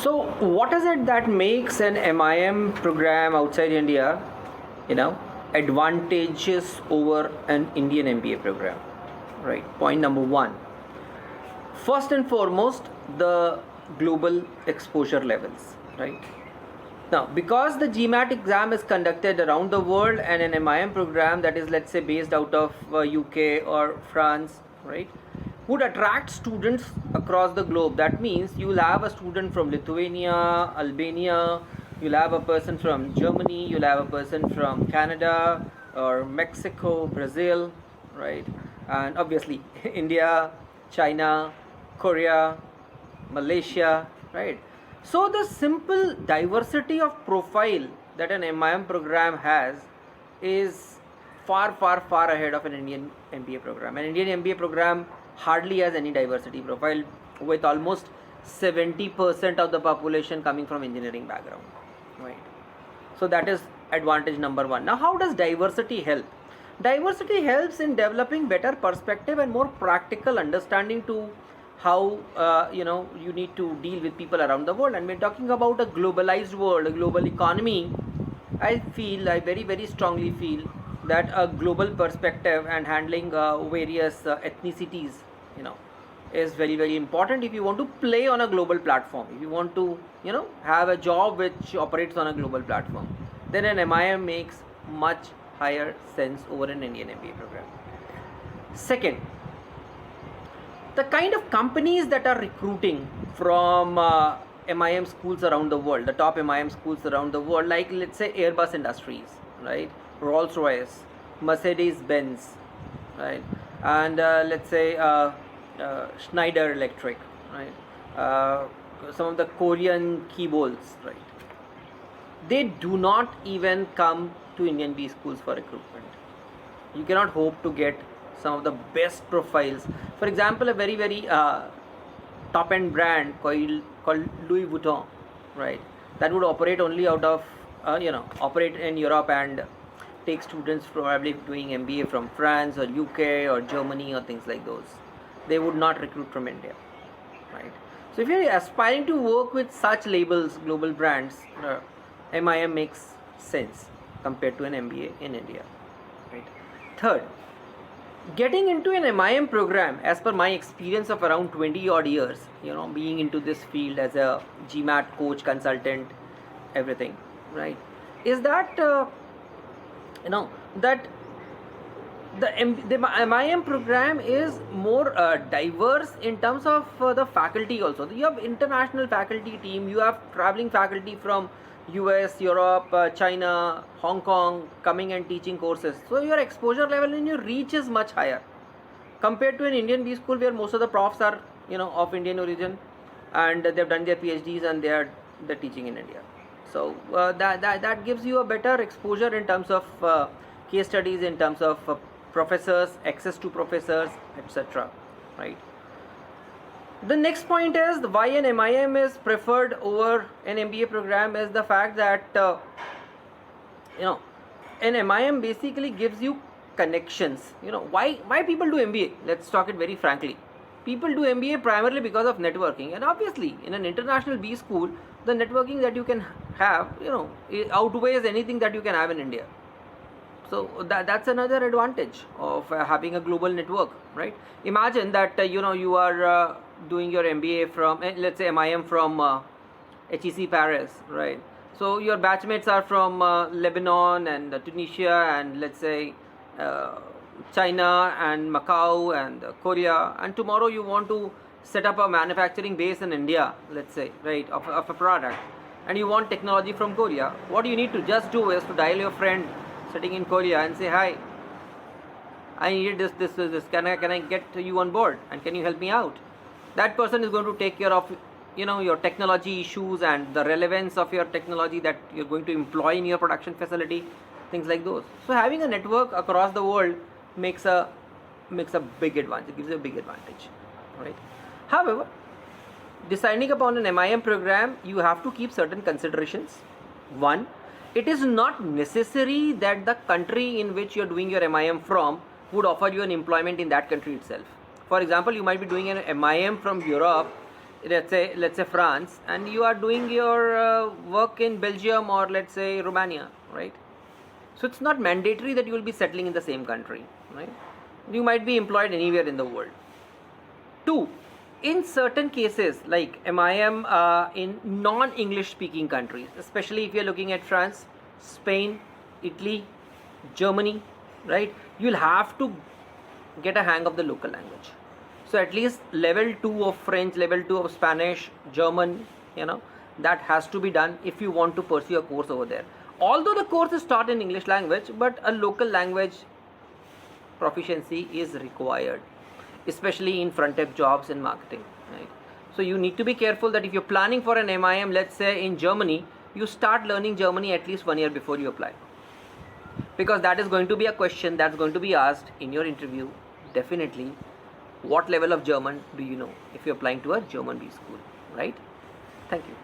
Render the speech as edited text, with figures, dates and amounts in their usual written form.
So, what is it that makes an MIM program outside India, you know, advantageous over an Indian MBA program? Right. Point number one. First and foremost, the global exposure levels. Right. Now, because the GMAT exam is conducted around the world and an MIM program that is, let's say, based out of UK or France, right, would attract students across the globe. That means you will have a student from Lithuania, Albania, you'll have a person from Germany, you'll have a person from Canada or Mexico, Brazil, right, and obviously India, China, Korea, Malaysia, right. So the simple diversity of profile that an MIM program has is far ahead of an Indian MBA program. An Indian MBA program hardly has any diversity profile, with almost 70% of the population coming from engineering background, right. So that is advantage number one. Now, how does diversity help? Diversity helps in developing better perspective and more practical understanding to how you need to deal with people around the world. And we're talking about a globalized world, a global economy. I very strongly feel that a global perspective and handling various ethnicities, you know, is very important if you want to play on a global platform. If you want to, have a job which operates on a global platform, then an MIM makes much higher sense over an Indian MBA program. Second, the kind of companies that are recruiting from MIM schools around the world, the top MIM schools around the world, like let's say Airbus Industries, right, Rolls Royce, Mercedes Benz, right, and let's say Schneider Electric, right, some of the Korean keyboards, right, they do not even come to Indian B schools for recruitment. You cannot hope to get some of the best profiles. For example, a very top end brand called Louis Vuitton, right, that would operate only out of operate in Europe and take students probably doing MBA from France or UK or Germany or things like those. They would not recruit from India, right. So if you're aspiring to work with such labels, global brands, MIM makes sense compared to an MBA in India, right. Third, getting into an MIM program, as per my experience of around 20 odd years, being into this field as a GMAT coach, consultant, everything, right, is that that the MIM program is more diverse in terms of the faculty also. You have international faculty team, you have traveling faculty from US, Europe, China, Hong Kong coming and teaching courses. So your exposure level and your reach is much higher compared to an Indian B school where most of the profs are of Indian origin and they've done their PhDs and they're teaching in India. So that gives you a better exposure in terms of case studies, in terms of professors, access to professors, etc. Right. The next point is why an MIM is preferred over an MBA program is the fact that an MIM basically gives you connections. Why people do MBA? Let's talk it very frankly. People do MBA primarily because of networking, and obviously in an international B school, the networking that you can have, it outweighs anything that you can have in India. So that's another advantage of having a global network, right? Imagine that you are doing your MBA from let's say MIM from HEC Paris, right? So your batchmates are from Lebanon and Tunisia and let's say China and Macau and Korea, and tomorrow you want to set up a manufacturing base in India, let's say, right, of a product, and you want technology from Korea. What you need to just do is to dial your friend sitting in Korea and say, hi, I need this, can I get you on board and can you help me out? That person is going to take care of your technology issues and the relevance of your technology that you're going to employ in your production facility, things like those. So having a network across the world makes a big advantage, it gives you a big advantage, right? However, deciding upon an MIM program, you have to keep certain considerations. One, it is not necessary that the country in which you're doing your MIM from would offer you an employment in that country itself. For example, you might be doing an MIM from Europe let's say France, and you are doing your work in Belgium or let's say Romania, right? So it's not mandatory that you will be settling in the same country, right? You might be employed anywhere in the world. 2, in certain cases like MIM in non-English speaking countries, especially if you're looking at France, Spain, Italy, Germany, right, you'll have to get a hang of the local language. So at least level 2 of French, level 2 of Spanish, German, that has to be done if you want to pursue a course over there. Although the course is taught in English language, but a local language proficiency is required, especially in front-end jobs and marketing, right? So you need to be careful that if you're planning for an MIM, let's say in Germany, you start learning Germany at least 1 year before you apply, because that is going to be a question that's going to be asked in your interview. Definitely, what level of German do you know if you're applying to a German B school, right? Thank you.